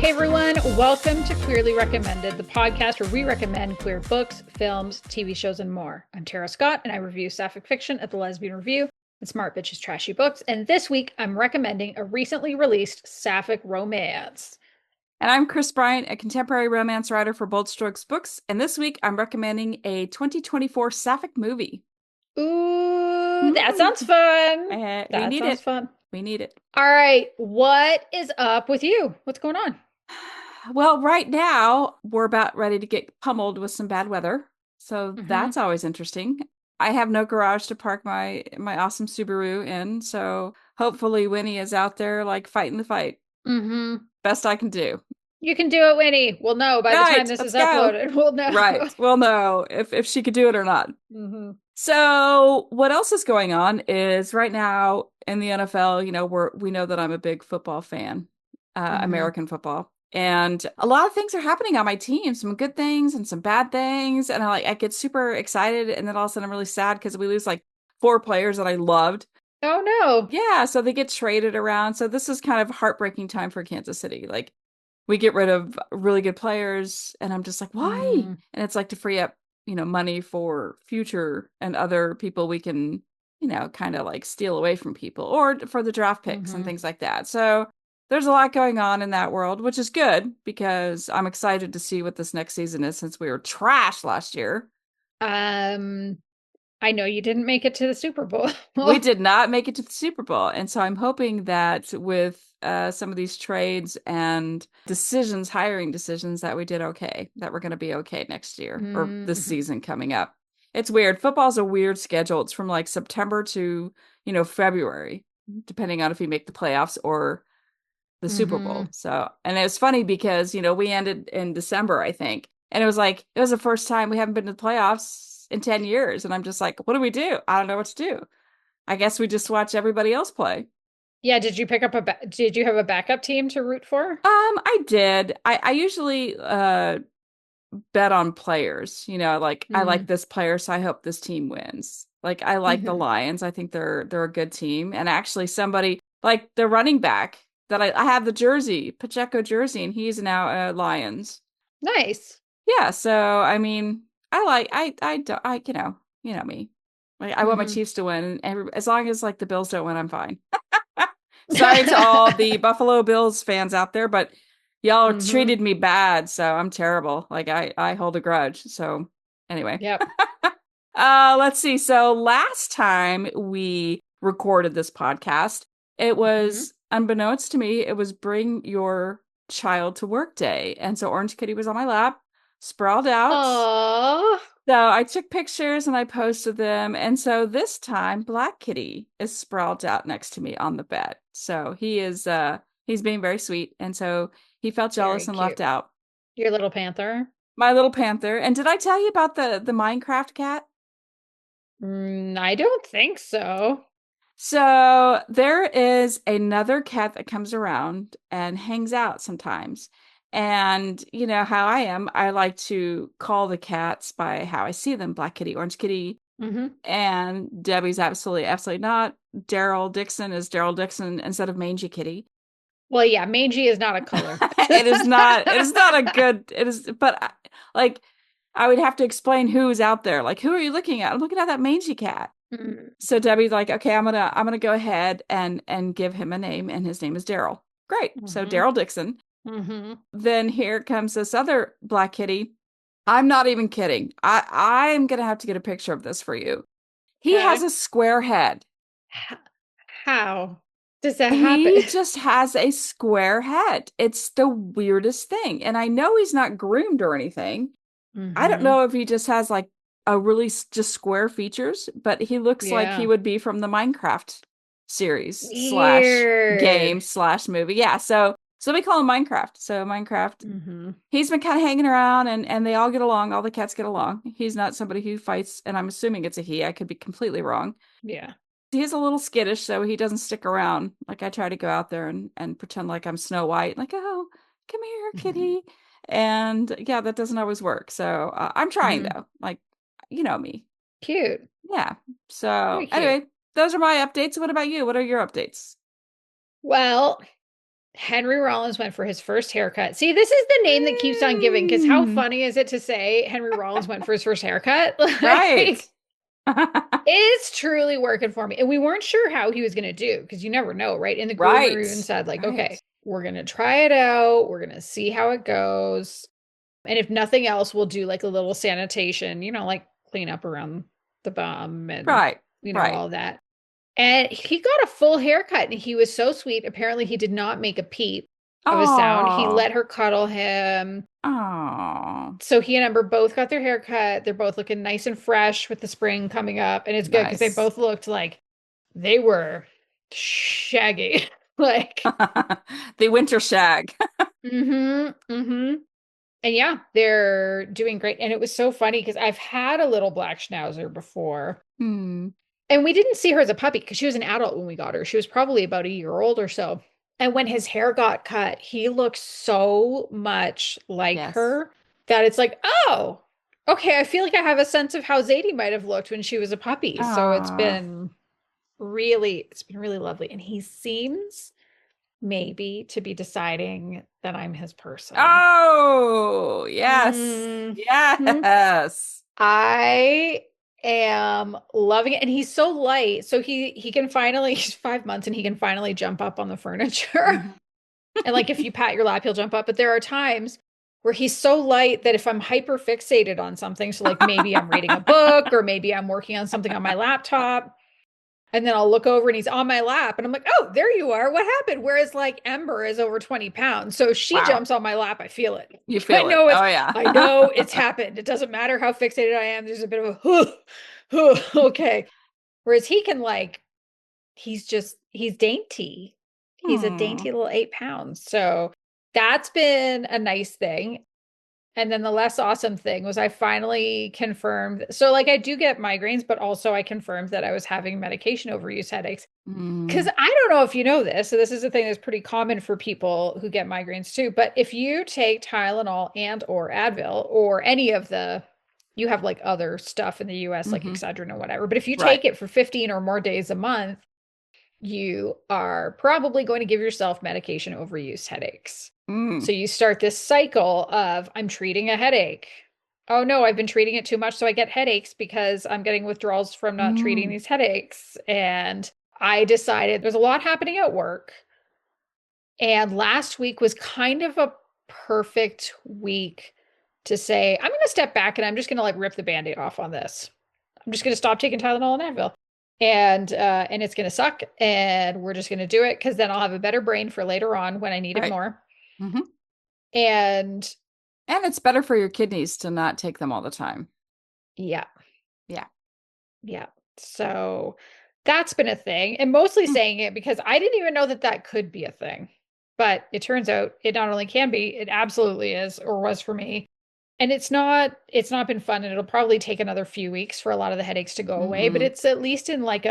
Hey everyone, welcome to Queerly Recommended, the podcast where we recommend queer books, films, TV shows, and more. I'm Tara Scott, and I review sapphic fiction at the Lesbian Review and Smart Bitches Trashy Books. And this week, I'm recommending a recently released sapphic romance. And I'm Kris Bryant, a contemporary romance writer for Bold Strokes Books. And this week, I'm recommending a 2024 sapphic movie. Ooh, that sounds fun. We need it. Fun. We need it. All right, what is up with you? What's going on? Well, right now, we're about ready to get pummeled with some bad weather. So that's always interesting. I have no garage to park my awesome Subaru in. So hopefully Winnie is out there like fighting the fight. Best I can do. You can do it, Winnie. We'll know by the time this is uploaded. We'll know. Right. We'll know if she could do it or not. So what else is going on is right now in the NFL, we know that I'm a big football fan, American football. And a lot of things are happening on my team, some good things and some bad things. And I get super excited. And then all of a sudden I'm really sad because we lose like 4 players that I loved. Oh, no. Yeah. So they get traded around. So this is kind of a heartbreaking time for Kansas City. Like we get rid of really good players. And I'm just like, why? And it's like to free up, money for future and other people we can, kind of like steal away from people or for the draft picks and things like that. So there's a lot going on in that world, which is good because I'm excited to see what this next season is since we were trash last year. I know you didn't make it to the Super Bowl. We did not make it to the Super Bowl. And so I'm hoping that with some of these trades and hiring decisions, that we did okay, that we're going to be okay next year or this season coming up. It's weird. Football's a weird schedule. It's from like September to, February, depending on if you make the playoffs or the Super Bowl. So, and it was funny because, we ended in December, I think. And it was the first time we haven't been to the playoffs in 10 years. And I'm just like, what do we do? I don't know what to do. I guess we just watch everybody else play. Yeah. Did you pick up did you have a backup team to root for? I did. I usually bet on players, I like this player, so I hope this team wins. Like I like the Lions. I think they're a good team. And actually somebody like the running back that I have the jersey, Pacheco jersey, and he's now Lions. Nice. Yeah, so I mean, you know me. Like I want my Chiefs to win, and as long as like the Bills don't win, I'm fine. Sorry to all the Buffalo Bills fans out there, but y'all treated me bad, so I'm terrible. Like I hold a grudge. So anyway. Yep. Let's see. So last time we recorded this podcast, it was unbeknownst to me, it was Bring Your Child to Work Day. And so Orange Kitty was on my lap, sprawled out. Aww. So I took pictures and I posted them. And so this time Black Kitty is sprawled out next to me on the bed. So he's being very sweet. And so he felt jealous and left out. Your little panther? My little panther. And did I tell you about the Minecraft cat? I don't think so. So there is another cat that comes around and hangs out sometimes. And you know how I am. I like to call the cats by how I see them. Black Kitty, Orange Kitty. And Debbie's absolutely not. Daryl Dixon is Daryl Dixon instead of Mangy Kitty. Well, yeah, mangy is not a color. It is not a good, but like, I would have to explain who's out there. Like, who are you looking at? I'm looking at that mangy cat. So Debbie's like, okay, I'm gonna go ahead and give him a name, and his name is Daryl. Great. So Daryl Dixon. Then here comes this other Black Kitty. I'm not even kidding. I'm gonna have to get a picture of this for you. He has a square head. How does that happen? He just has a square head. It's the weirdest thing. And I know he's not groomed or anything. I don't know if he just has like a really just square features, but he looks like he would be from the Minecraft series / game / movie. Yeah, so we call him Minecraft. So Minecraft, he's been kind of hanging around and they all get along. All the cats get along. He's not somebody who fights, and I'm assuming it's a he. I could be completely wrong. Yeah. He's a little skittish, so he doesn't stick around. Like I try to go out there and pretend like I'm Snow White. Like, oh, come here, kitty. And yeah, that doesn't always work. So I'm trying though. Like, you know me. Cute. Yeah. So anyway, those are my updates. What about you? What are your updates? Well, Henry Rollins went for his first haircut. See, this is the name that keeps on giving because how Mm, funny is it to say Henry Rollins went for his first haircut? right. Like, it's truly working for me. And we weren't sure how he was going to do because you never know, right? In the groomer Right. even said, like, Right. okay, we're going to try it out. We're going to see how it goes. And if nothing else, we'll do like a little sanitation, like clean up around the bum and, Right. Right. all that. And he got a full haircut and he was so sweet. Apparently, he did not make a peep of a sound. He Oh. let her cuddle him. Oh. So he and Ember both got their haircut. They're both looking nice and fresh with the spring coming up. And it's good because they Nice. both looked like they were shaggy. Like, The winter shag. mm-hmm. And yeah, they're doing great. And it was so funny because I've had a little black schnauzer before. Hmm. And we didn't see her as a puppy because she was an adult when we got her. She was probably about a year old or so. And when his hair got cut, he looked so much like Yes. her that it's like, oh, okay, I feel like I have a sense of how Zadie might have looked when she was a puppy. So Oh. it's been really lovely. And he seems maybe to be deciding that I'm his person. Oh, yes. Mhm. Yes. I am loving it. And he's so light. So he can finally, he's 5 months and he can finally jump up on the furniture. Mhm. And like if you pat your lap, he'll jump up. But there are times where he's so light that if I'm hyper fixated on something, so like maybe I'm reading a book or maybe I'm working on something on my laptop, and then I'll look over and he's on my lap. And I'm like, oh, there you are. What happened? Whereas like Ember is over 20 pounds. So she Wow. jumps on my lap. I feel it. You I feel it. know Oh, yeah. I know it's happened. It doesn't matter how fixated I am. There's a bit of a, okay. Whereas he can like, he's dainty. He's a Hmm. dainty little 8 pounds. So that's been a nice thing. And then the less awesome thing was I finally confirmed. So, like, I do get migraines, but also I confirmed that I was having medication overuse headaches. Because Mm. I don't know if you know this. So, this is a thing that's pretty common for people who get migraines too. But if you take Tylenol and or Advil or any of you have like other stuff in the US, like Hmm. Excedrin or whatever. But if you Right. take it for 15 or more days a month, you are probably going to give yourself medication overuse headaches. Mm. So you start this cycle of I'm treating a headache. Oh no, I've been treating it too much, so I get headaches because I'm getting withdrawals from not treating Mm. these headaches. And I decided there's a lot happening at work. And last week was kind of a perfect week to say, I'm going to step back and I'm just going to like rip the band-aid off on this. I'm just going to stop taking Tylenol and Advil. And it's going to suck and we're just going to do it because then I'll have a better brain for later on when I need it Right. more. Hmm. And And it's better for your kidneys to not take them all the time. yeah, Yeah. yeah. So that's been a thing. And mostly Mm. saying it because I didn't even know that that could be a thing. But it turns out it not only can be, it absolutely is or was for me. And it's not been fun and it'll probably take another few weeks for a lot of the headaches to go away, but Hmm. it's at least in like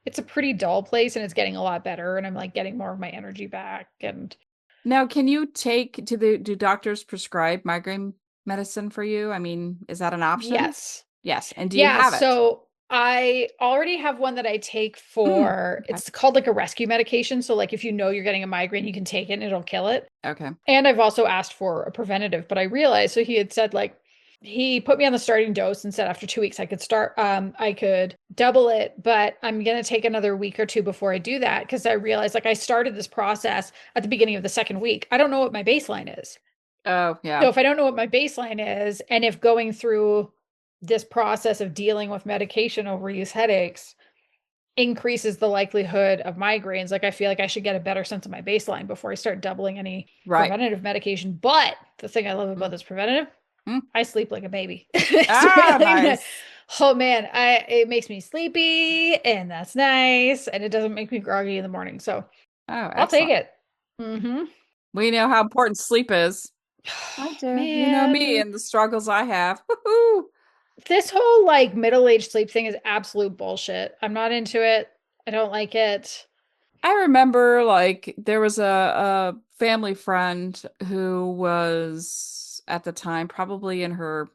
it's a pretty dull place and it's getting a lot better and I'm like getting more of my energy back and Now, can you take do doctors prescribe migraine medicine for you? I mean, is that an option? yes. Yes. And do you Yeah, have it? so I already have one that I take Mm. for Okay. it's called like a rescue medication. So like if you know you're getting a migraine, you can take it and it'll kill it. Okay. And I've also asked for a preventative, but I realized so he had said like he put me on the starting dose and said after 2 weeks I could double it, but I'm gonna take another week or two before I do that because I realized like I started this process at the beginning of the second week. I don't know what my baseline is. Oh, So yeah. if I don't know what my baseline is, and if going through this process of dealing with medication overuse headaches increases the likelihood of migraines, like I feel like I should get a better sense of my baseline before I start doubling any Right. preventative medication. But the thing I love about Mm. this preventative, Mm. I sleep like a baby. It's Ah, really nice. nice. Oh man, I it makes me sleepy and that's nice. And it doesn't make me groggy in the morning. So Oh, I'll take excellent. it. Mm-hmm. We know how important sleep is. I do. You know me Man, and the struggles I have. Woohoo! this whole like middle-aged sleep thing is absolute bullshit. I'm not into it. I don't like it. I remember like there was a family friend who was at the time probably in her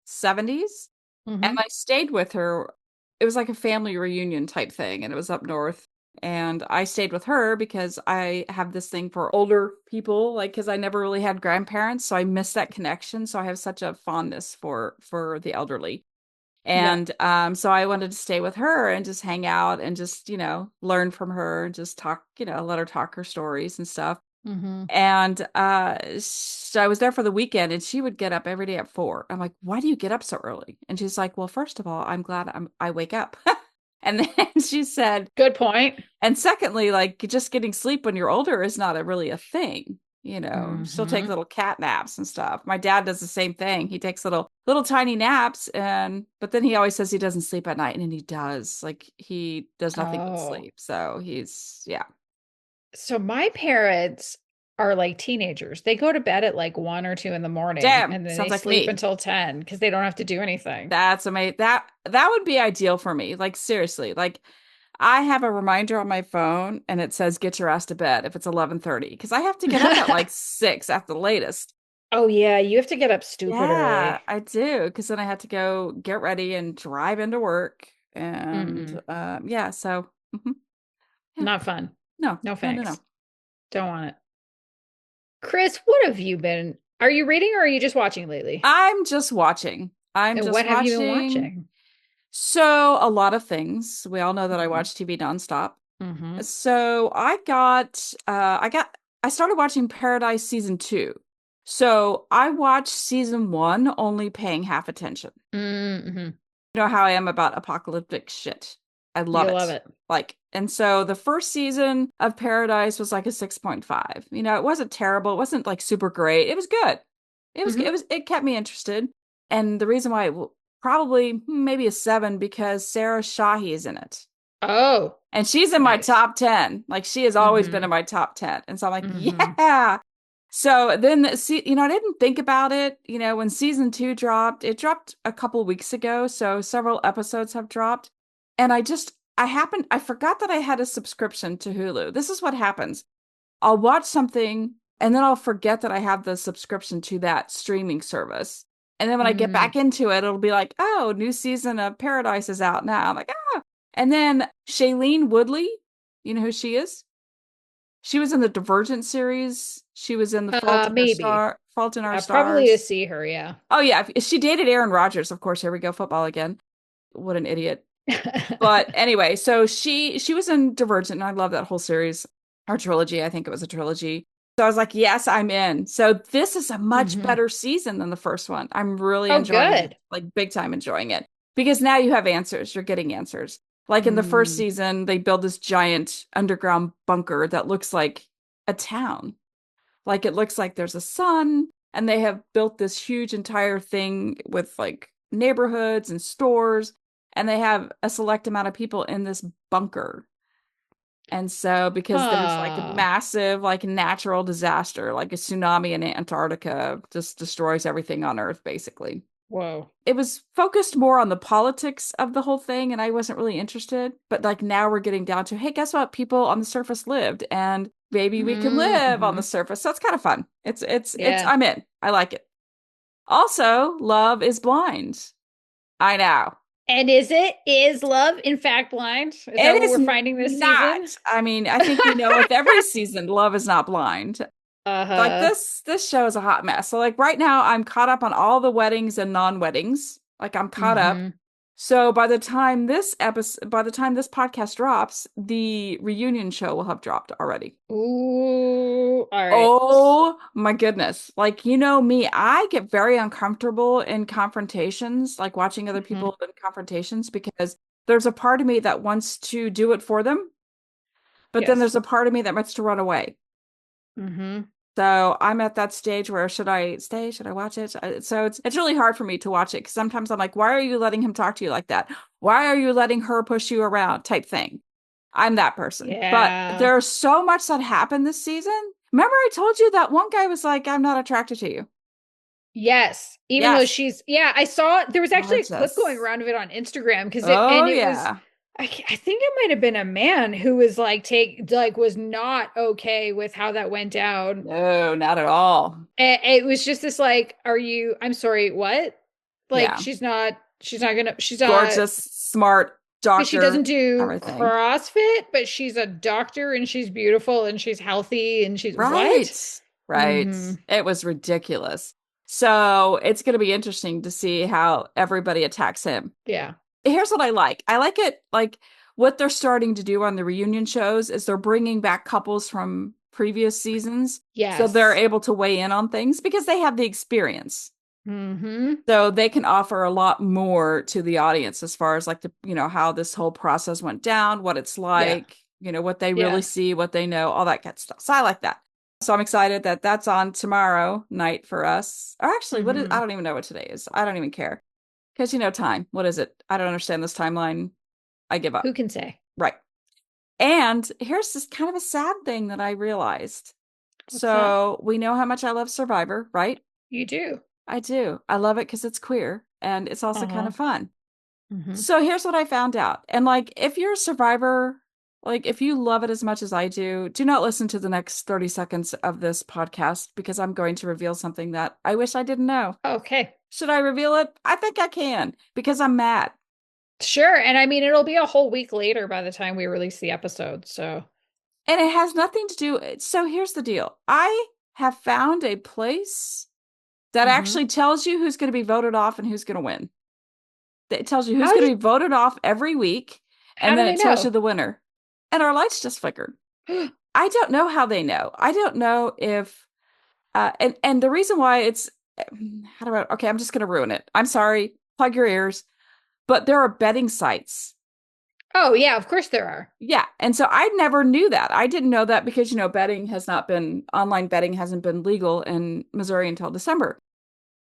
70s, and Hmm. I stayed with her. It was like a family reunion type thing, and it was up north. And I stayed with her because I have this thing for older people, like because I never really had grandparents, so I miss that connection. So I have such a fondness for the elderly. Yeah. And so I wanted to stay with her and just hang out and just, learn from her and just talk, let her talk her stories and stuff. Mm-hmm. And so I was there for the weekend and she would get up every day at 4. I'm like, why do you get up so early? And she's like, well, first of all, I'm glad I wake up. And then she said, Good point. and secondly, like just getting sleep when you're older is not really a thing. Still take Mm-hmm. little cat naps and stuff. My dad does the same thing. He takes little tiny naps but then he always says he doesn't sleep at night and he does. Like he does nothing but Oh. sleep. So he's yeah. So my parents are like teenagers. They go to bed at like 1 or 2 in the morning Damn, and then they sounds like sleep me. until 10 because they don't have to do anything. That's amazing. That would be ideal for me. Like seriously. Like I have a reminder on my phone and it says get your ass to bed if it's 11:30 because I have to get up at like 6 at the latest. Oh yeah, you have to get up stupid Yeah, early. I do because then I had to go get ready and drive into work and Mm-mm. yeah, so yeah. Not fun. No, No no, no, no. thanks. Don't want it. Chris, what have you been? Are you reading or are you just watching lately? I'm just watching. I'm And just what have you been watching. watching? So a lot of things. We all know that I Mm-hmm. watch TV nonstop. Mm-hmm. So I started watching Paradise season 2. So I watched season 1 only paying half attention. Mm-hmm. You know how I am about apocalyptic shit. I love You love it. it. Like, and so the first season of Paradise was like a 6.5. It wasn't terrible. It wasn't like super great. It was good. Mm-hmm. It kept me interested. And the reason why probably maybe a 7 because Sarah Shahi is in it. Oh, And she's in my nice. top 10. Like she has always been Mm-hmm. in my top 10. And so I'm like, Mm-hmm. yeah. So then, see, I didn't think about it. When season 2 dropped, it dropped a couple of weeks ago. So several episodes have dropped. And I forgot that I had a subscription to Hulu. This is what happens. I'll watch something and then I'll forget that I have the subscription to that streaming service. And then when I get Mm. back into it, it'll be like, oh, new season of Paradise is out now. I'm like, ah. And then Shailene Woodley, you know who she is? She was in the Divergent series. She was in the Maybe. Fault in Our Yeah, probably to Stars. see her, yeah. Oh yeah, she dated Aaron Rodgers, of course. Here we go, football again. What an idiot. But anyway, so she was in Divergent, and I love that whole series, or trilogy. I think it was a trilogy. So I was like, yes, I'm in. So this is a much Hmm. better season than the first one. I'm really Oh, enjoying it, good. like big time enjoying it. Because now you have answers. You're getting answers. Like in the first Mm. season, they build this giant underground bunker that looks like a town. Like it looks like there's a sun, and they have built this huge entire thing with like neighborhoods and stores, and they have a select amount of people in this bunker. And so because there's like a Ah, massive like natural disaster, like a tsunami in Antarctica just destroys everything on Earth basically. whoa. It was focused more on the politics of the whole thing and I wasn't really interested, but like now we're getting down to, hey, guess what? People on the surface lived and maybe we can live on the Mm-hmm. surface. So it's kind of fun. It's Yeah. I'm in. I like it. Also, Love is Blind. I know. And is love in fact blind? Is that It what is we're finding this season? not. I mean, I think with every season, Love is not blind. Like Uh-huh. this show is a hot mess. So like right now I'm caught up on all the weddings and non-weddings. Like I'm caught up. Mm-hmm. So by the time this podcast drops, the reunion show will have dropped already. Ooh, all right. Oh my goodness. Like me, I get very uncomfortable in confrontations, like watching other Mm-hmm. people in confrontations because there's a part of me that wants to do it for them, but then Yes. there's a part of me that wants to run away. Mm-hmm. So I'm at that stage where should I stay? Should I watch it? So it's really hard for me to watch it because sometimes I'm like, why are you letting him talk to you like that? Why are you letting her push you around? Type thing. I'm that person. But Yeah. there's so much that happened this season. Remember, I told you that one guy was like, I'm not attracted to you. Yes. Even though Yes. she's, yeah, I saw there was actually a clip going Gorgeous. around of it on Instagram because Oh it was, yeah. I think it might have been a man who was like, was not okay with how that went down. No, not at all. It was just this like, I'm sorry, what? Like, Yeah. she's not gonna, she's not, Gorgeous, smart. Because she doesn't doctor, do everything. CrossFit, but she's a doctor and she's beautiful and she's healthy and she's what? Right. Right. Mm-hmm. It was ridiculous. So it's going to be interesting to see how everybody attacks him. Yeah. Here's what I like. I like it like what they're starting to do on the reunion shows is they're bringing back couples from previous seasons. So they're Yes. able to weigh in on things because they have the experience. Mm-hmm. So they can offer a lot more to the audience as far as like how this whole process went down, what it's Yeah. like, what they really Yeah. see, what they know, all that good stuff. So I like that. So I'm excited that that's on tomorrow night for us. Or actually, I Mm-hmm. don't even know what today is. I don't even care. Because time. What is it? I don't understand this timeline. I give up. Who can say? Right. And here's this kind of a sad thing that I realized. What's that? So we know how much I love Survivor, right? You do. I do. I love it because it's queer and it's also kind Uh-huh. of fun. Mm-hmm. So here's what I found out. And like, if you're a survivor, like if you love it as much as I do not listen to the next 30 seconds of this podcast because I'm going to reveal something that I wish I didn't know. Okay. Should I reveal it? I think I can because I'm mad. Sure. And I mean, it'll be a whole week later by the time we release the episode. So, And it has nothing to do. So here's the deal. I have found a place that mm-hmm. actually tells you who's going to be voted off and who's going to win. It tells you who's How going did, to be voted off every week, how and do then they it tells you know? the winner. And our lights just flickered. I don't know how they know. I don't know if and the reason why it's how do I okay, I'm just going to ruin it. I'm sorry. Plug your ears. But there are betting sites. Oh, yeah, of course there are. Yeah. And so I never knew that. I didn't know that because online betting hasn't been legal in Missouri until December.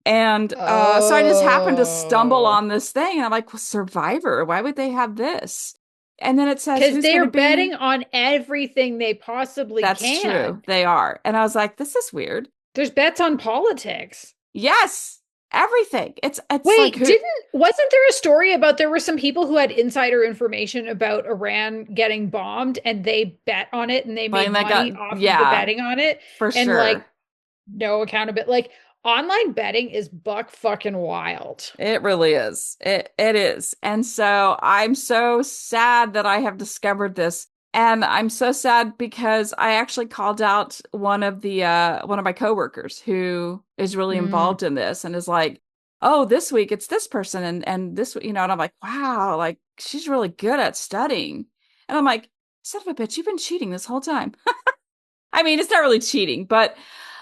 And so I just happened to stumble Oh. on this thing. And I'm like, well, Survivor, why would they have this? And then it says Because who's going they're to be. betting on everything they possibly That's true. can. They are. And I was like, this is weird. There's bets on politics. Yes, everything. It's like Wait, who wasn't there a story about there were some people who had insider information about Iran getting bombed and they bet on it and they playing made that got money off of the yeah, betting on it for and like sure. no accountability. Like online betting is buck fucking wild. It really is. It is. And so I'm so sad that I have discovered this. And I'm so sad because I actually called out one of my coworkers who is really Mm. involved in this and is like, "Oh, this week it's this person and this, and I'm like, "Wow, like she's really good at studying." And I'm like, "Son of a bitch, you've been cheating this whole time." I mean, it's not really cheating, but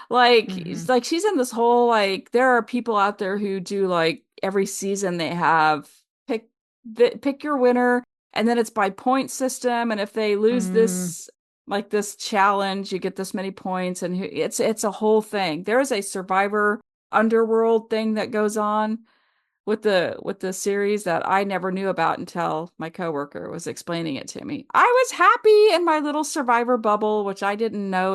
like Hmm. it's like she's in this whole like there are people out there who do like every season they have pick pick your winner and then it's by point system and if they lose Mm. this like this challenge you get this many points and it's a whole thing. There is a Survivor underworld thing that goes on with the series that I never knew about until my coworker was explaining it to me. I was happy in my little Survivor bubble, which I didn't know,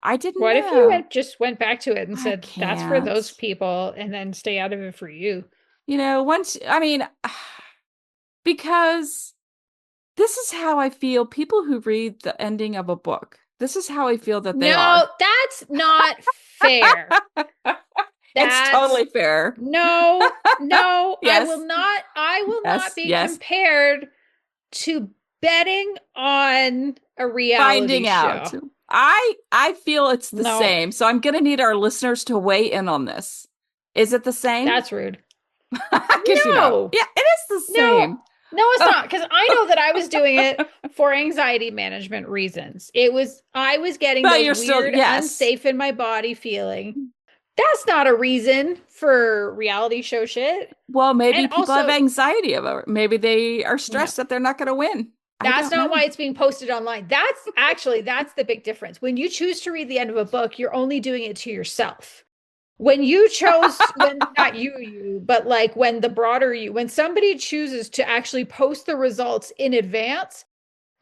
I didn't What if you know. went back to it and I said that's for can't. those people and then stay out of it for you? Once, I mean, because this is how I feel. People who read the ending of a book, this is how I feel that they are. No, that's not fair. It's That's totally fair. no, Yes, I will not yes, be yes. compared to betting on a reality Finding out. show. I feel it's the No, same. So I'm gonna need our listeners to weigh in on this. Is it the same? that's rude. Because No, yeah, it is the no, same. no, it's Oh. not. Because I know that I was doing it for anxiety management reasons. I was getting But those you're still weird, yes. unsafe in my body feeling. That's not a reason for reality show shit. Well, And maybe people have also, anxiety about it. Maybe they are no. stressed that they're not going to win. I That's don't not know. why it's being posted online. That's the big difference. When you choose to read the end of a book, you're only doing it to yourself. When not you, but like when the broader you, when somebody chooses to actually post the results in advance,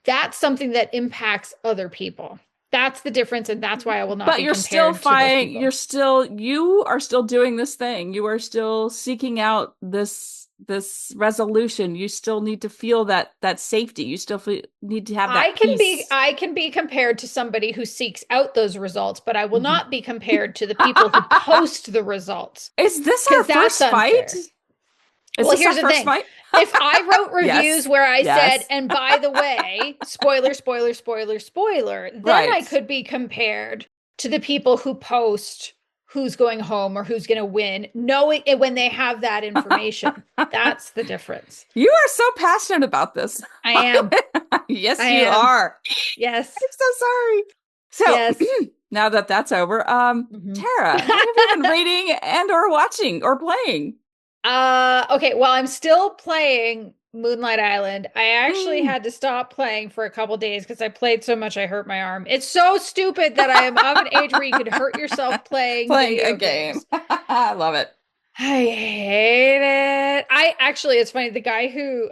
that's something that impacts other people. That's the difference. And that's why I will not But be you're still compared to those fine. people. You are still doing this thing. You are still seeking out this resolution. You still need to feel that safety. You still need to have that peace. I can be compared to somebody who seeks out those results, but I will Mhm. not be compared to the people who post the results Is this our because that's first fight? unfair. Is Well, this our here's the first thing. fight? If I wrote reviews Yes. where I said, Yes. and by the way, spoiler, spoiler, spoiler, spoiler, then I Right. could be compared to the people who post who's going home or who's going to win, knowing it when they have that information. That's the difference. You are so passionate about this. I am. Yes, I you am. are. Yes. I'm so sorry. Yes. So now that that's over, Mhm. Tara, what have you been reading and or watching or playing? Okay, well, I'm still playing Moonlight Island. I actually Mm. had to stop playing for a couple days because I played so much I hurt my arm. It's so stupid that I am of an age where you could hurt yourself playing Playing a video game. games. I love it. I hate it. I actually, it's funny, the guy who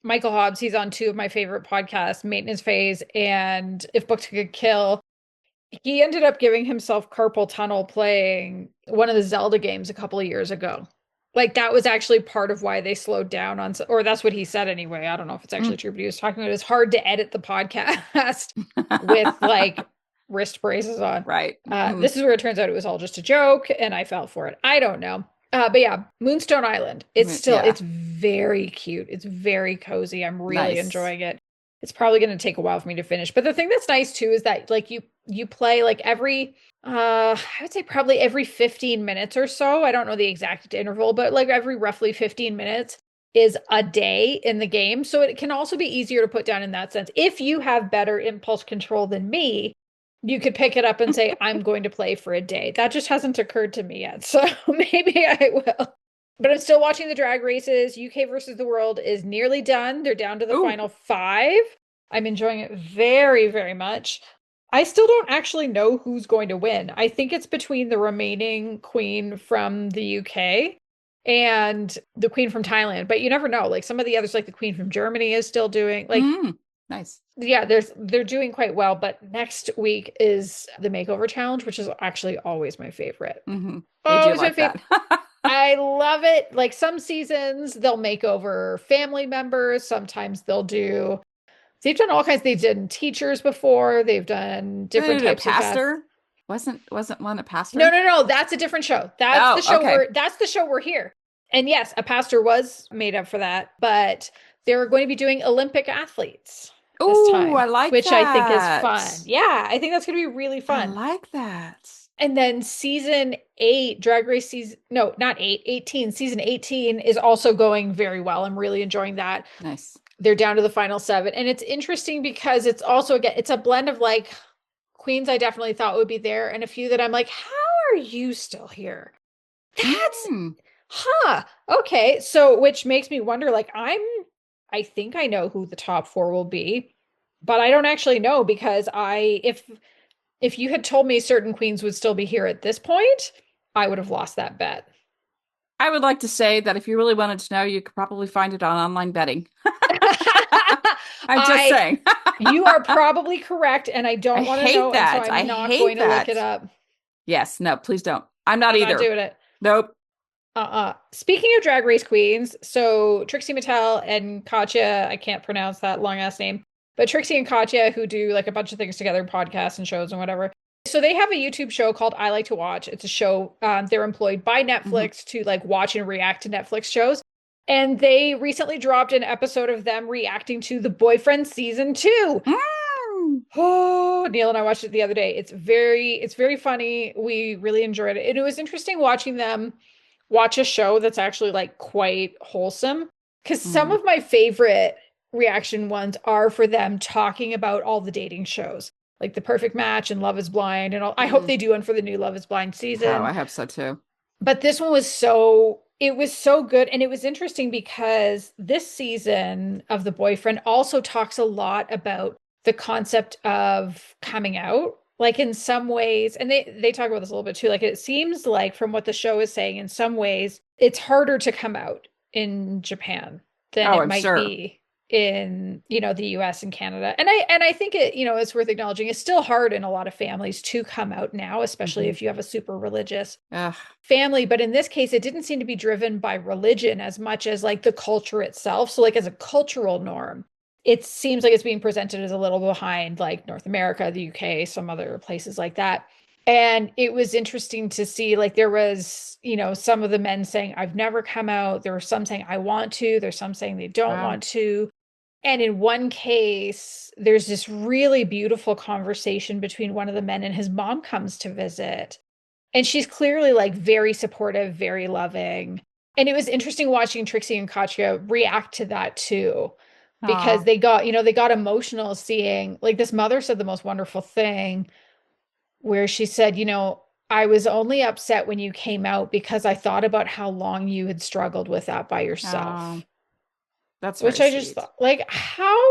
Michael Hobbs, he's on two of my favorite podcasts, Maintenance Phase and If Books Could Kill. He ended up giving himself carpal tunnel playing one of the Zelda games a couple of years ago. Like that was actually part of why they slowed down on, or that's what he said anyway. I don't know if it's actually Mm. true, but he was talking about it's hard to edit the podcast with like wrist braces on. Right. This is where it turns out it was all just a joke, and I fell for it. I don't know. But yeah, Moonstone Island. Yeah. It's very cute. It's very cozy. I'm really Nice. enjoying it. It's probably going to take a while for me to finish. But the thing that's nice too is that like you play like every I would say probably every 15 minutes or so. I don't know the exact interval, but like every roughly 15 minutes is a day in the game. So it can also be easier to put down in that sense. If you have better impulse control than me, you could pick it up and say, I'm going to play for a day. That just hasn't occurred to me yet. So maybe I will. But I'm still watching the drag races. UK versus the world is nearly done. They're down to the Ooh. final 5. I'm enjoying it very, very much. I still don't actually know who's going to win. I think it's between the remaining queen from the UK and the queen from Thailand, but you never know. Like some of the others, like the queen from Germany is still doing like Nice. yeah, they're doing quite well, but next week is the makeover challenge, which is actually always my favorite. They do Always my like that. favorite. I love it. Like some seasons they'll make over family members. Sometimes they've done all kinds. They've done teachers before. They've done different They did a types of cast. pastor. Wasn't one a No, pastor? no, no. That's a different show. Oh, okay. That's the show we're here. And yes, a pastor was made up for that, but they're going to be doing Olympic athletes this Oh, I time, like which I think is that. fun. Yeah, I think that's going to be really I fun. like that. And then season 8, Drag Race season, no, not 8, 18, season 18 is also going very well. I'm really enjoying that. Nice. They're down to the final 7. And it's interesting because it's also, again, it's a blend of like queens I definitely thought would be there and a few that I'm like, how are you still here? That's, okay. So, which makes me wonder, like, I think I know who the top 4 will be, but I don't actually know because if you had told me certain queens would still be here at this point, I would have lost that bet. I would like to say that if you really wanted to know, you could probably find it on online betting. I'm just saying. You are probably correct, and I don't want to know, and so I I'm not hate going to that. look it up. Yes, no, please don't. I'm not either. Not doing it. Nope. Speaking of Drag Race queens, so Trixie Mattel and Katya, I can't pronounce that long ass name, but Trixie and Katya, who do like a bunch of things together, podcasts and shows and whatever. So they have a YouTube show called I Like to Watch. It's a show they're employed by Netflix to like watch and react to Netflix shows. And they recently dropped an episode of them reacting to The Boyfriend season 2. Oh, Neil and I watched it the other day. It's very funny. We really enjoyed it. And it was interesting watching them watch a show that's actually like quite wholesome. Because some of my favorite reaction ones are for them talking about all the dating shows, like The Perfect Match and Love is Blind and all. I hope they do one for the new Love is Blind season. Oh, I hope so too. But this one was it was so good. And it was interesting because this season of The Boyfriend also talks a lot about the concept of coming out. Like in some ways, and they talk about this a little bit too. Like it seems like from what the show is saying, in some ways, it's harder to come out in Japan than it might be in, the US and Canada. And I think it's worth acknowledging. It's still hard in a lot of families to come out now, especially if you have a super religious family. But in this case, it didn't seem to be driven by religion as much as like the culture itself. So like as a cultural norm, it seems like it's being presented as a little behind like North America, the UK, some other places like that. And it was interesting to see, like, there was, some of the men saying, I've never come out. There were some saying, I want to. There's some saying they don't Wow. want to. And in one case, there's this really beautiful conversation between one of the men and his mom comes to visit. And she's clearly like very supportive, very loving. And it was interesting watching Trixie and Katya react to that too, because Aw. they got emotional seeing, like, this mother said the most wonderful thing where she said, I was only upset when you came out because I thought about how long you had struggled with that by Oh, yourself. that's Which very I just sweet. thought, like, how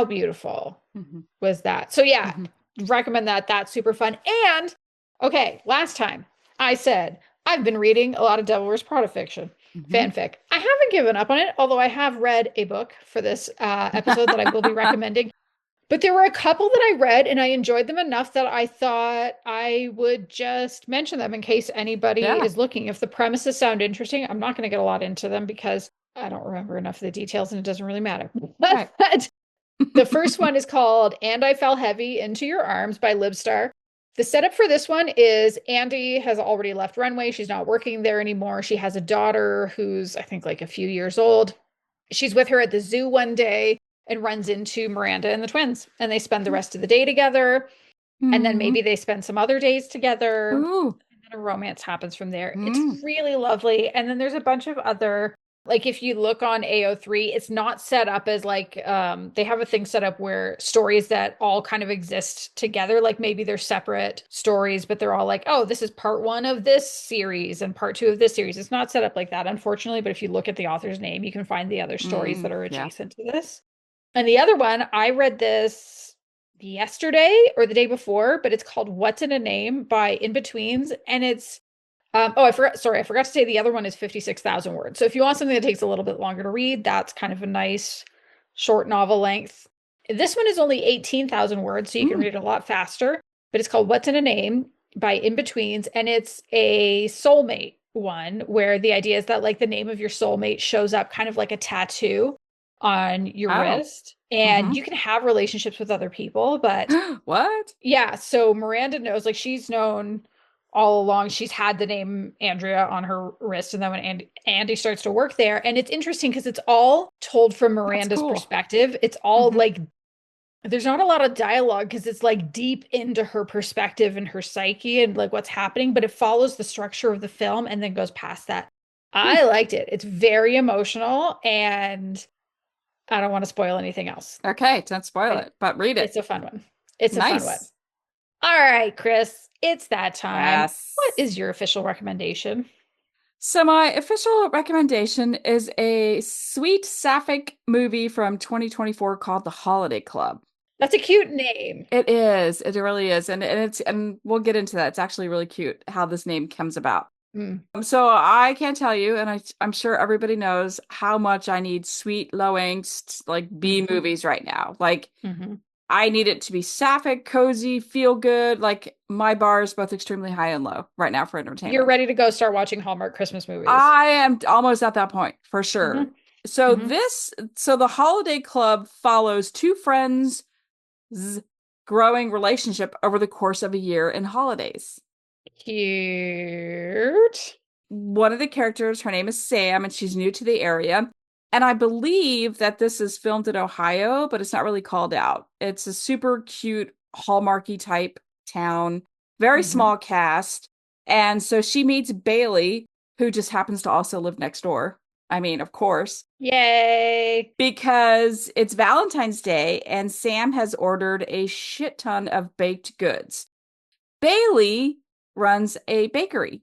beautiful Hmm. was that? So yeah, Hmm. recommend that. That's super fun. And okay, last time I said I've been reading a lot of Devil Wears Prada fiction, Hmm. fanfic. I haven't given up on it, although I have read a book for this episode that I will be recommending. But there were a couple that I read and I enjoyed them enough that I thought I would just mention them in case anybody Yeah. is looking. If the premises sound interesting, I'm not going to get a lot into them because I don't remember enough of the details and it doesn't really matter. Right. But the first one is called And I Fell Heavy Into Your Arms by Libstar. The setup for this one is Andy has already left Runway. She's not working there anymore. She has a daughter who's, I think, like a few years old. She's with her at the zoo one day and runs into Miranda and the twins, and they spend the rest of the day together. And then Mm. maybe they spend some other days together. Ooh. And then a romance happens from there. It's Mm. really lovely. And then there's a bunch of other, like, if you look on AO3, it's not set up as like they have a thing set up where stories that all kind of exist together, like maybe they're separate stories, but they're all like, oh, this is part one of this series and part two of this series. It's not set up like that, unfortunately, but if you look at the author's name, you can find the other stories Mm. that are Yeah. adjacent to this. And the other one, I read this yesterday or the day before, but it's called What's in a Name by In Betweens. And it's, I forgot, sorry, I forgot to say the other one is 56,000 words. So if you want something that takes a little bit longer to read, that's kind of a nice short novel length. This one is only 18,000 words, so you can Mm. read it a lot faster, but it's called What's in a Name by In Betweens. And it's a soulmate one where the idea is that, like, the name of your soulmate shows up kind of like a tattoo on your Oh. wrist. And Hmm. you can have relationships with other people, but What? yeah, so Miranda knows, like, she's known all along. She's had the name Andrea on her wrist, and then when Andy starts to work there, and it's interesting because it's all told from That's Miranda's cool. perspective. It's all Hmm. like there's not a lot of dialogue because it's like deep into her perspective and her psyche and like what's happening, but it follows the structure of the film and then goes past that. Hmm. I liked it. It's very emotional, and I don't want to spoil anything else, Okay, don't spoil but it, but read it's it. a fun one. It's a fun one. Nice. All right, Kris, it's that time. What Yes. is your official recommendation? So my official recommendation is a sweet sapphic movie from 2024 called The Holiday Club. That's a cute name. It is. It really is. And we'll get into that. It's actually really cute how this name comes about. Mm. So I can't tell you, and I'm sure everybody knows how much I need sweet, low angst, like B Hmm. movies right now. Like Hmm. I need it to be sapphic, cozy, feel good. Like my bar is both extremely high and low right now for You're entertainment. ready to go start watching Hallmark Christmas movies. I am almost at that point for sure. Hmm. So Hmm. so the Holiday Club follows two friends' growing relationship over the course of a year in holidays. Cute. One of the characters, her name is Sam, and she's new to the area. And I believe that this is filmed in Ohio, but it's not really called out. It's a super cute, Hallmarky type town, very Hmm. small cast. And so she meets Bailey, who just happens to also live next door. I mean, of course, Yay. because it's Valentine's Day and Sam has ordered a shit ton of baked goods. Bailey runs a bakery,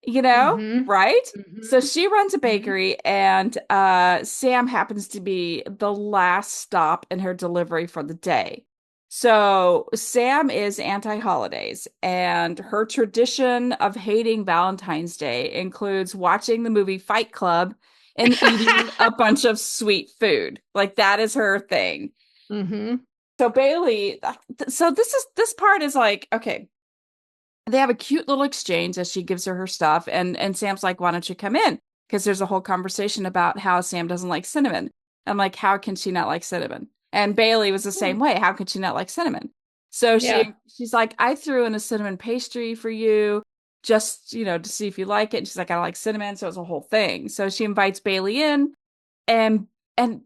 Hmm. right? So Hmm. she runs a Hmm. bakery and Sam happens to be the last stop in her delivery for the day. So Sam is anti-holidays and her tradition of hating Valentine's Day includes watching the movie Fight Club and eating a bunch of sweet food. Like that is her thing. Hmm. So Bailey, so this part is like, okay, they have a cute little exchange as she gives her stuff and Sam's like, why don't you come in, because there's a whole conversation about how Sam doesn't like cinnamon. I'm like, how can she not like cinnamon? And Bailey was the same way, how could she not like cinnamon? So Yeah. she's like, I threw in a cinnamon pastry for you just, to see if you like it. And she's like, I like cinnamon. So it's a whole thing. So she invites Bailey in and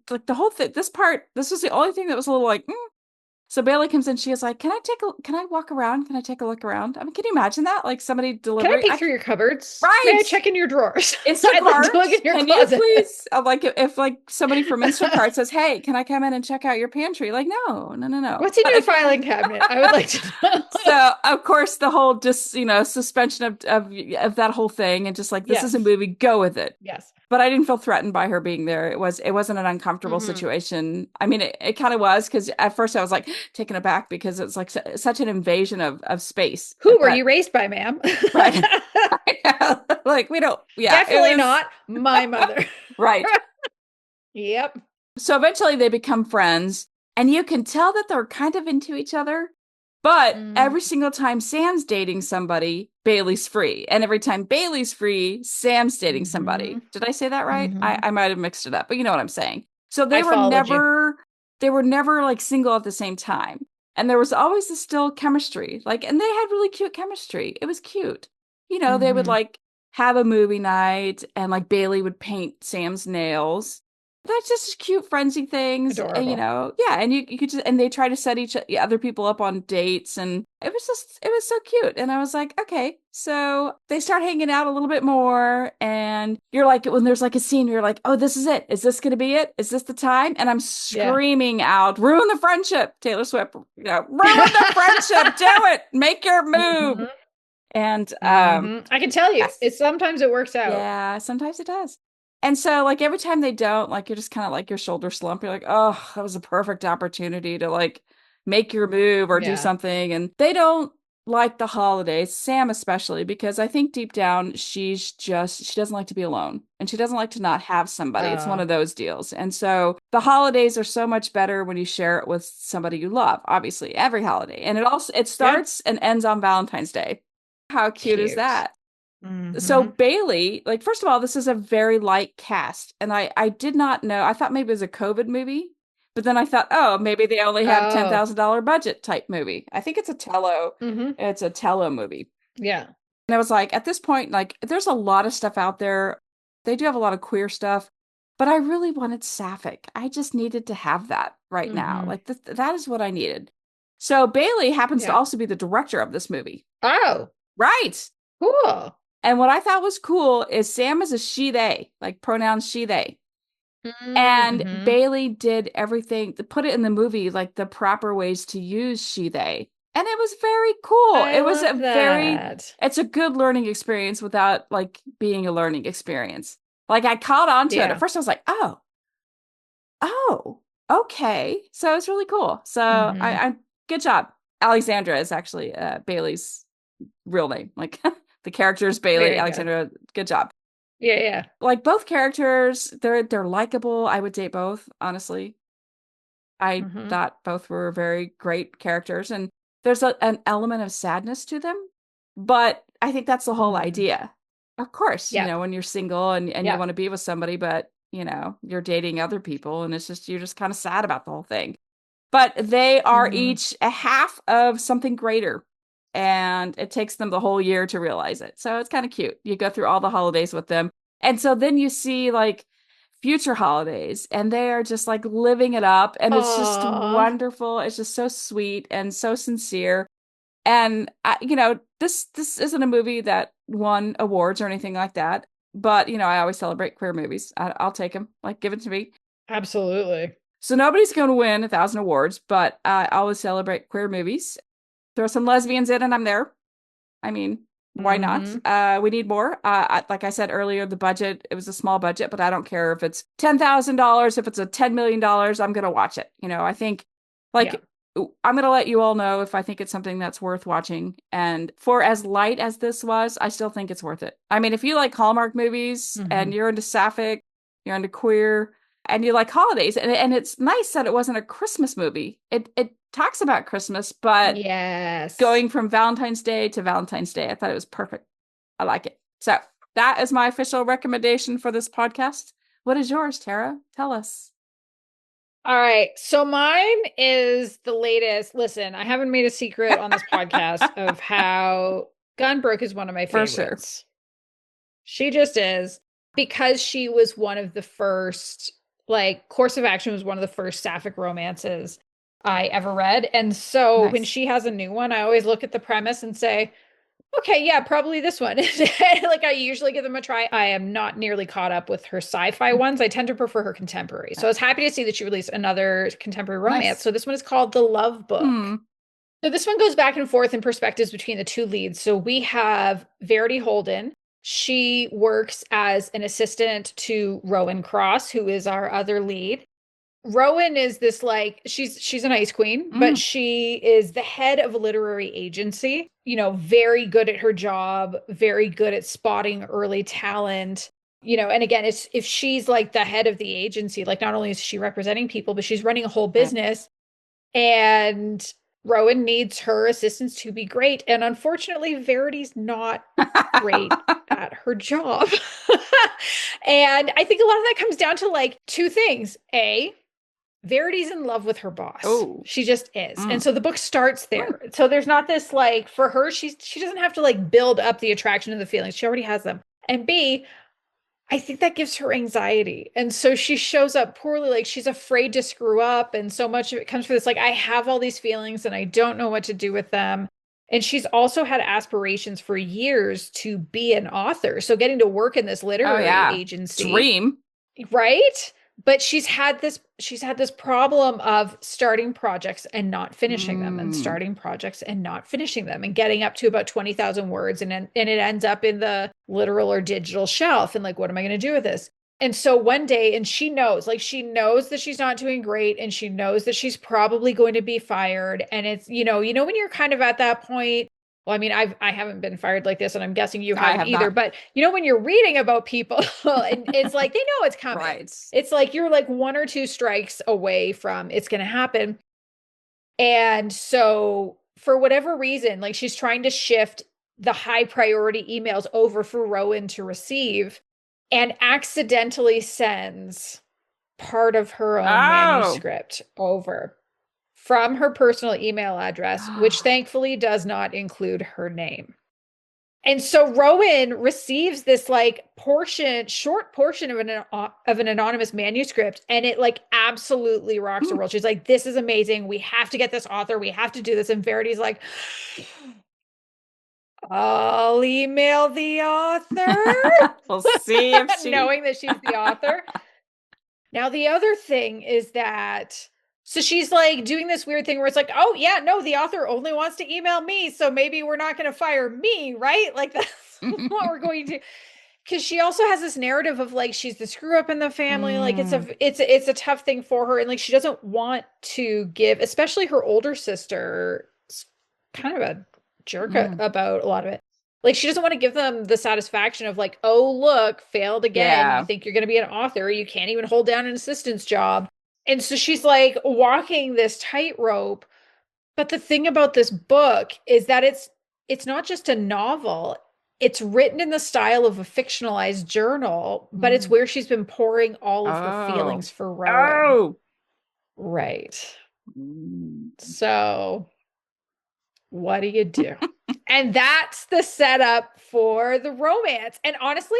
like the whole thing, this was the only thing that was a little like, So Bailey comes in. She is like, can I walk around? Can I take a look around? I mean, can you imagine that? Like somebody Can I delivering. peek through your cupboards? May Right. I check in your drawers? I'd like to look Instacart, in your can you closet. please? I'm like, if like somebody from Instacart says, hey, can I come in and check out your pantry? Like, no, no, no, no. What's in But your filing cabinet? I would like to know. so of course the whole just, suspension of that whole thing and just like, this is a Yes. movie, go with it. Yes. But I didn't feel threatened by her being there. It wasn't an uncomfortable Mm-hmm. situation. I mean, it kind of was because at first I was like taken aback because it's like such an invasion of space. Who were But you raised by, ma'am? right, like we don't. Yeah, it Definitely was not my mother. right. Yep. So eventually they become friends, and you can tell that they're kind of into each other. But Mm. every single time Sam's dating somebody, Bailey's free. And every time Bailey's free, Sam's dating Mm-hmm. somebody. Did I say that right? Mm-hmm. I might have mixed it up, but you know what I'm saying. So I followed you. they were never like single at the same time. And there was always this still chemistry. Like, and they had really cute chemistry. It was cute. They would Mm-hmm. like have a movie night and like Bailey would paint Sam's nails. That's just cute frenzy things, and, Adorable. yeah, and you could just, and they try to set each other people up on dates, and it was so cute. And I was like, okay, so they start hanging out a little bit more, and you're like, when there's like a scene, you're like, oh, this is it. Is this gonna be it? Is this the time? And I'm Yeah. screaming out, ruin the friendship, Taylor Swift, ruin the friendship, do it, make your move. Mm-hmm. And Mm-hmm. I can tell you, yes. sometimes it works out. Yeah, sometimes it does. And so, like, every time they don't, like, you're just kind of like your shoulder slump. You're like, oh, that was a perfect opportunity to, like, make your move or do Yeah. something. And they don't like the holidays, Sam especially, because I think deep down, she doesn't like to be alone and she doesn't like to not have somebody. It's one Oh, of those deals. And so the holidays are so much better when you share it with somebody you love, obviously, every holiday. And it yep. starts and ends on Valentine's Day. How cute is Cute. that? So Mm-hmm. Bailey, like first of all, this is a very light cast, and I did not know. I thought maybe it was a COVID movie, but then I thought, oh, maybe they only have Oh. $10,000 budget type movie. I think Mm-hmm. it's a Tello movie. Yeah. And I was like, at this point, like there's a lot of stuff out there. They do have a lot of queer stuff, but I really wanted sapphic. I just needed to have that right now. Mm-hmm. Like that is what I needed. So Bailey happens to Yeah. also be the director of this movie. Oh, Right. cool. And what I thought was cool is Sam is a she, they, like pronouns she, they. And Mm-hmm. Bailey did everything to put it in the movie, like the proper ways to use she, they. And it was very cool. I love that. It's a good learning experience without like being a learning experience. Like I caught on to it. At Yeah. first I was like, oh, okay. So it's really cool. So Mm-hmm. I good job. Alexandra is actually Bailey's real name. Like the character is Bailey, There you go. Alexandra. Good job. Yeah, yeah. Like both characters, they're likable. I would date both, honestly. I Mm-hmm. thought both were very great characters, and there's an element of sadness to them, but I think that's the whole Mm-hmm. idea. Of course, Yep. when you're single and you Yep. want to be with somebody, but you're dating other people, and you're just kind of sad about the whole thing. But they are Mm-hmm. each a half of something greater, and it takes them the whole year to realize it. So it's kind of cute. You go through all the holidays with them. And so then you see like future holidays, and they are just like living it up, and it's just Aw. wonderful. It's just so sweet and so sincere. And this isn't a movie that won awards or anything like that, but I always celebrate queer movies. I'll take them. Like, give it to me. Absolutely. So nobody's going to win 1,000 awards, but I always celebrate queer movies. Throw some lesbians in, and I'm there. I mean, why not? Mm-hmm. We need more. Like I said earlier, the budget, it was a small budget, but I don't care if it's $10,000, if it's a $10 million, I'm going to watch it. I think Yeah. like I'm going to let you all know if I think it's something that's worth watching. And for as light as this was, I still think it's worth it. I mean, if you like Hallmark movies Mm-hmm. and you're into sapphic, you're into queer, and you like holidays, and it's nice that it wasn't a Christmas movie. It talks about Christmas, but Yes. going from Valentine's Day to Valentine's Day. I thought it was perfect. I like it. So that is my official recommendation for this podcast. What is yours, Tara? Tell us. All right. So mine is the latest. Listen, I haven't made a secret on this podcast of how Gun Brooke is one of my For sure. favorites. She just is because she was one of the first, like, Course of Action was one of the first sapphic romances I ever read. And so when Nice. she has a new one, I always look at the premise and say, okay, yeah, probably this one. Like I usually give them a try. I am not nearly caught up with her sci-fi ones. I tend to prefer her contemporary. So I was happy to see that she released another contemporary romance. Nice. So this one is called The Love Book. Hmm. So this one goes back and forth in perspectives between the two leads. So we have Verity Holden. She works as an assistant to Rowan Cross, who is our other lead. Rowan is this like she's an ice queen, but Mm. she is the head of a literary agency, very good at her job, very good at spotting early talent. And again, it's if she's like the head of the agency, like not only is she representing people, but she's running a whole Right. business and Rowan needs her assistants to be great. And unfortunately, Verity's not great at her job. And I think a lot of that comes down to like two things. Verity's in love with her boss. Oh. She just is. And Mm. so the book starts Mm. there. So there's not this like for her, she doesn't have to like build up the attraction and the feelings. She already has them. And B, I think that gives her anxiety. And so she shows up poorly, like she's afraid to screw up. And so much of it comes from this, like, I have all these feelings and I don't know what to do with them. And she's also had aspirations for years to be an author. So getting to work in this Oh literary yeah. agency, Dream. right? But she's had this problem of starting projects and not finishing them and Mm. starting projects and not finishing them and getting up to about 20,000 words and it ends up in the literal or digital shelf and like what am I going to do with this? And so one day and she knows that she's not doing great and she knows that she's probably going to be fired and it's when you're kind of at that point. Well, I mean, I haven't been fired like this, and I'm guessing you I haven't have either. not. But when you're reading about people, and it's like they know it's coming. Right. It's like you're like one or two strikes away from it's going to happen. And so, for whatever reason, like she's trying to shift the high priority emails over for Rowan to receive, and accidentally sends part of her own Oh. manuscript over from her personal email address, which thankfully does not include her name. And so Rowan receives this like short portion of an anonymous manuscript, and it like absolutely rocks her Mm. world. She's like, "This is amazing. We have to get this author. We have to do this." And Verity's like, "I'll email the author," We'll see if she. knowing that she's the author. Now, the other thing is that so she's like doing this weird thing where it's like, oh, yeah, no, the author only wants to email me. So maybe we're not going to fire me, right? Like, that's what we're going to. Because she also has this narrative of like she's the screw up in the family. Like Mm. it's a tough thing for her, and like she doesn't want to give, especially her older sister, kind of a jerk Mm. about a lot of it. Like she doesn't want to give them the satisfaction of like, oh look, failed again. You Yeah. think you're going to be an author, you can't even hold down an assistant's job, and so she's like walking this tightrope. But the thing about this book is that it's not just a novel. It's written in the style of a fictionalized journal, but it's Mm. where she's been pouring all of her Oh. feelings for Rowan. Oh. Right. Mm. So, what do you do? And that's the setup for the romance. And honestly,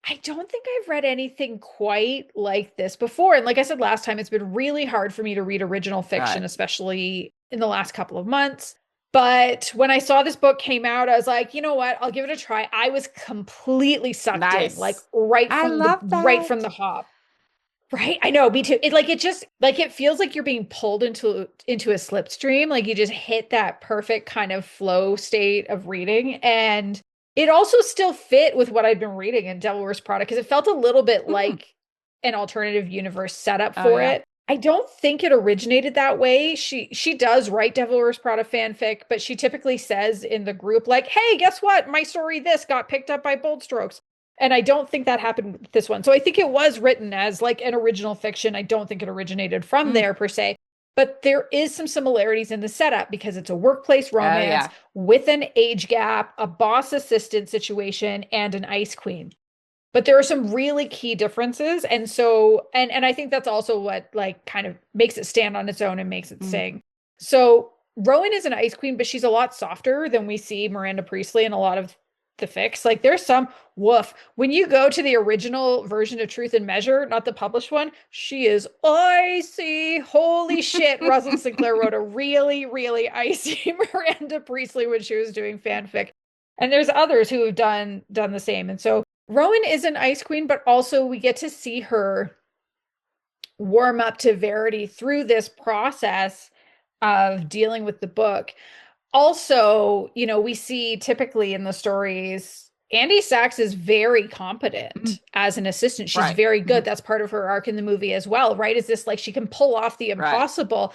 I don't think I've read anything quite like this before. And like I said last time, it's been really hard for me to read original fiction, Right. especially in the last couple of months. But when I saw this book came out, I was like, you know what? I'll give it a try. I was completely sucked in, like Nice. I love right that. from the hop. Right? I know, me too. It just like it feels like you're being pulled into a slipstream. Like you just hit that perfect kind of flow state of reading. And it also still fit with what I'd been reading in Devil Wears Prada because it felt a little bit Mm. like an alternative universe setup Oh for yeah. it. I don't think it originated that way. She does write Devil Wears Prada fanfic, but she typically says in the group, like, hey, guess what? My story this got picked up by Bold Strokes. And I don't think that happened with this one. So I think it was written as like an original fiction. I don't think it originated from Mm. there per se. But there is some similarities in the setup because it's a workplace Oh romance yeah. with an age gap, a boss assistant situation, and an ice queen. But there are some really key differences. And so, and I think that's also what like kind of makes it stand on its own and makes it Mm. sing. So Rowan is an ice queen, but she's a lot softer than we see Miranda Priestley in a lot of the fix. Like there's some woof. When you go to the original version of Truth and Measure, not the published one, she is icy. Holy shit. Rosalind Sinclair wrote a really, really icy Miranda Priestley when she was doing fanfic. And there's others who have done the same. And so Rowan is an ice queen, but also we get to see her warm up to Verity through this process of dealing with the book. Also, you know, we see typically in the stories, Andy Sachs is very competent Mm. as an assistant. She's Right. very good. Mhm. That's part of her arc in the movie as well, right? Is this like she can pull off the Right. impossible?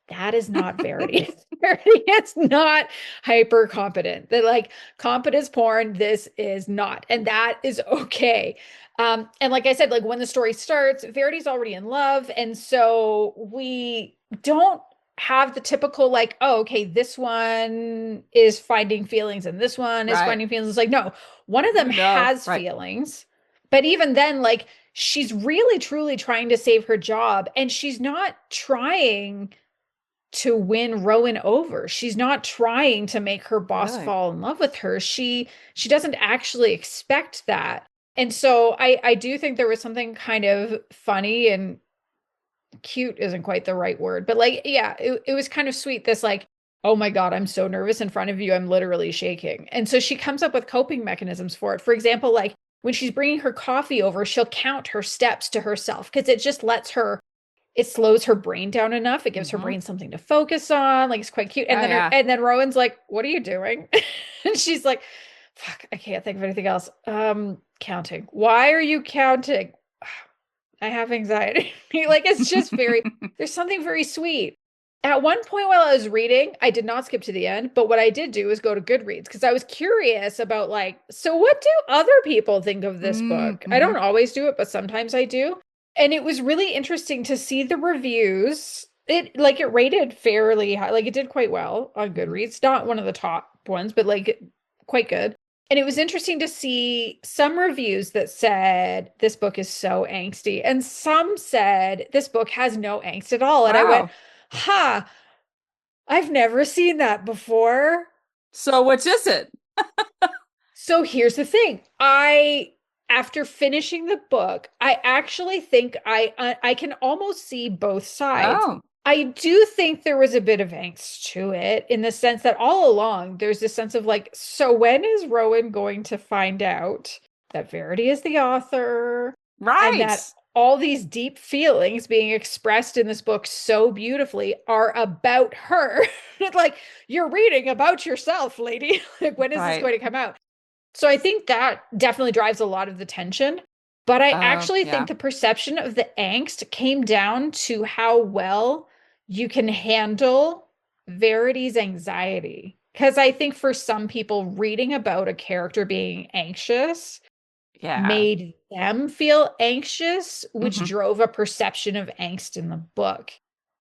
That is not Verity. Verity is not hyper competent. That like competence porn, this is not. And that is okay. And like I said, like when the story starts, Verity's already in love. And so we don't have the typical like, oh, okay, this one is finding feelings and this one is Right. finding feelings. It's like, no, one of them You know. has Right. feelings. But even then, like she's really truly trying to save her job and she's not trying to win Rowan over. She's not trying to make her boss Really. fall in love with her. She doesn't actually expect that. And so I do think there was something kind of funny and cute isn't quite the right word, but like yeah, it was kind of sweet this like oh my God, I'm so nervous in front of you. I'm literally shaking. And so she comes up with coping mechanisms for it. For example, like when she's bringing her coffee over, she'll count her steps to herself because it just lets her it slows her brain down enough. It gives her Hmm. brain something to focus on. Like it's quite cute. Oh yeah. And then Rowan's like, "What are you doing?" And she's like, "Fuck, I can't think of anything else. Counting. Why are you counting? I have anxiety." Like it's just very there's something very sweet. At one point while I was reading, I did not skip to the end, but what I did do is go to Goodreads because I was curious about like, so what do other people think of this book? I Mm-hmm. don't always do it, but sometimes I do. And it was really interesting to see the reviews. It like it rated fairly high, like it did quite well on Hmm. Goodreads. Not one of the top ones, but like quite good. And it was interesting to see some reviews that said this book is so angsty, and some said this book has no angst at all. And I went, Wow. ha, I've never seen that before. So which is it? So here's the thing. After finishing the book, I actually think I can almost see both sides. Oh. I do think there was a bit of angst to it in the sense that all along there's this sense of like, so when is Rowan going to find out that Verity is the author and Right. that all these deep feelings being expressed in this book so beautifully are about her? Like, you're reading about yourself, lady. Like, when is this Right. going to come out? So I think that definitely drives a lot of the tension. But I Oh, actually think yeah. the perception of the angst came down to how well you can handle Verity's anxiety. Because I think for some people, reading about a character being anxious Yeah. made them feel anxious, which Hmm. drove a perception of angst in the book.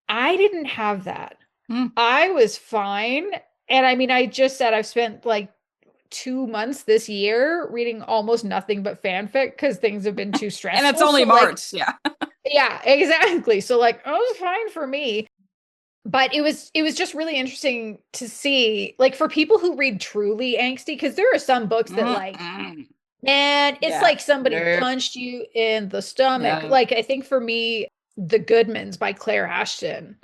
I didn't have that. Mm. I was fine. And I mean, I just said I've spent like 2 months this year reading almost nothing but fanfic because things have been too And it's stressful. only So, like, March. Yeah. yeah, exactly. So, like, oh, it was fine for me. But it was just really interesting to see, like, for people who read truly angsty, because there are some books that, like, Mm-mm. man, it's Yeah. like somebody Nope. punched you in the stomach. No. Like, I think for me, The Goodmans by Claire Ashton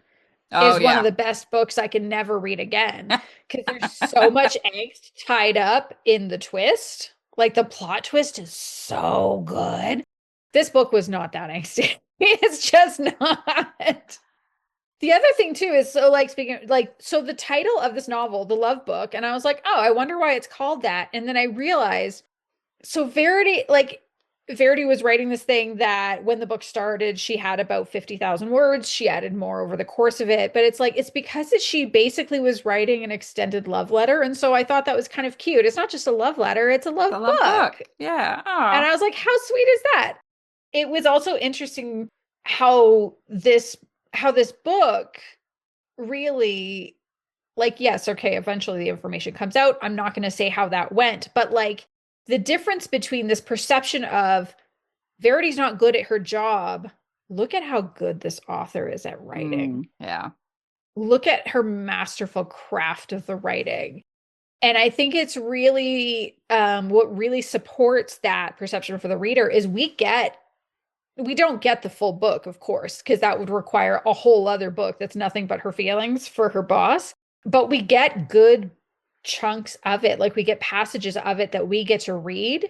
Oh is one of yeah. the best books I can never read again because there's so much angst tied up in the twist. Like the plot twist is so good. This book was not that angsty. It's just not. The other thing too is so like speaking like so the title of this novel, The Love Book, and I was like, "Oh, I wonder why it's called that." And then I realized so Verity was writing this thing that when the book started, she had about 50,000 words. She added more over the course of it, but it's like it's because she basically was writing an extended love letter. And so I thought that was kind of cute. It's not just a love letter, it's a love The love book. book. Yeah. And Oh. I was like, how sweet is that? It was also interesting how this book really like yes, okay, eventually the information comes out. I'm not going to say how that went, but like the difference between this perception of Verity's not good at her job. Look at how good this author is at writing. Yeah. Look at her masterful craft of the writing. And I think it's really what really supports that perception for the reader is we don't get the full book, of course, because that would require a whole other book that's nothing but her feelings for her boss. But we get good chunks of it. Like we get passages of it that we get to read.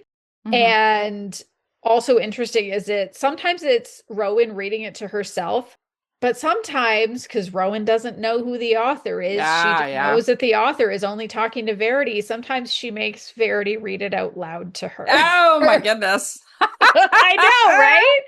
And also interesting is sometimes it's Rowan reading it to herself. But sometimes, because Rowan doesn't know who the author is, she knows that the author is only talking to Verity. Sometimes she makes Verity read it out loud to her. Oh my goodness. I know, right?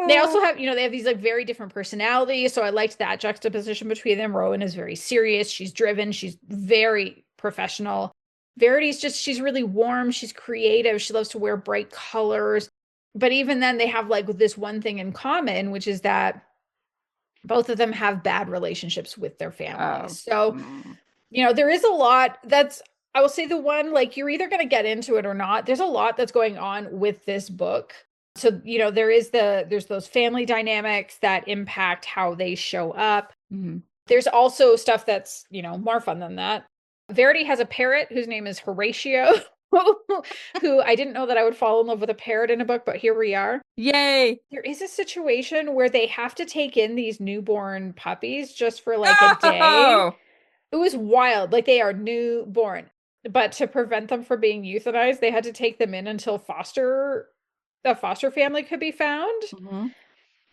They also have, they have these like very different personalities. So I liked that juxtaposition between them. Rowan is very serious. She's driven. She's very professional. Verity's she's really warm. She's creative. She loves to wear bright colors. But even then they have like this one thing in common, which is that both of them have bad relationships with their families. So, there is a lot I will say the one, like, you're either going to get into it or not. There's a lot that's going on with this book. So, there's those family dynamics that impact how they show up. There's also stuff that's, more fun than that. Verity has a parrot whose name is Horatio. Who I didn't know that I would fall in love with a parrot in a book, but here we are. Yay. There is a situation where they have to take in these newborn puppies just for like a day. It was wild. Like they are newborn, but to prevent them from being euthanized, they had to take them in until a foster family could be found.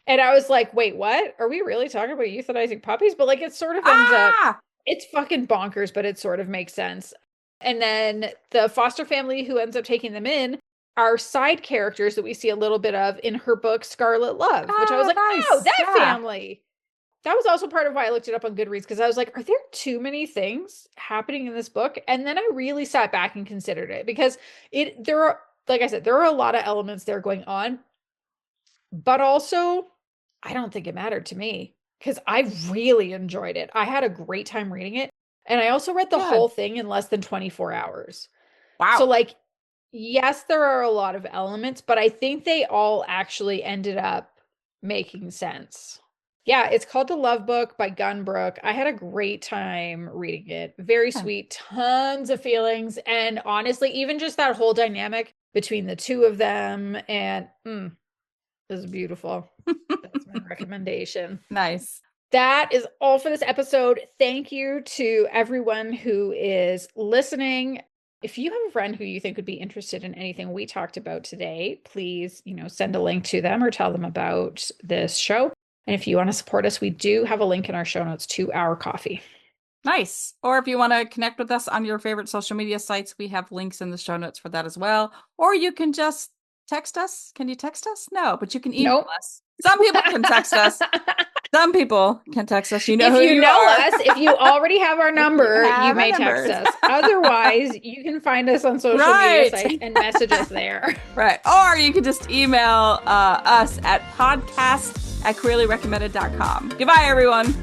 And I was like, wait, what? Are we really talking about euthanizing puppies? But like it sort of ends up, it's fucking bonkers, but it sort of makes sense. And then the foster family who ends up taking them in are side characters that we see a little bit of in her book, Scarlet Love, which I was like, nice. That family. That was also part of why I looked it up on Goodreads, because I was like, are there too many things happening in this book? And then I really sat back and considered it because there are, like I said, there are a lot of elements there going on, but also I don't think it mattered to me because I really enjoyed it. I had a great time reading it. And I also read the whole thing in less than 24 hours. Wow. So like, yes, there are a lot of elements, but I think they all actually ended up making sense. Yeah, it's called The Love Book by Gun Brooke. I had a great time reading it. Very sweet, tons of feelings. And honestly, even just that whole dynamic between the two of them and it was beautiful. That's my recommendation. Nice. That is all for this episode. Thank you to everyone who is listening. If you have a friend who you think would be interested in anything we talked about today, please, send a link to them or tell them about this show. And if you want to support us, we do have a link in our show notes to our coffee. Nice. Or if you want to connect with us on your favorite social media sites, we have links in the show notes for that as well. Or you can just text us. Can you text us? No, but you can email us. Some people can text us. Some people can text us. You know who you know us. If you already have our number, you may text us. Otherwise, you can find us on social media sites and message us there. Right. Or you can just email us at podcast@queerlyrecommended.com. Goodbye, everyone.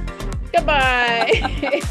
Goodbye.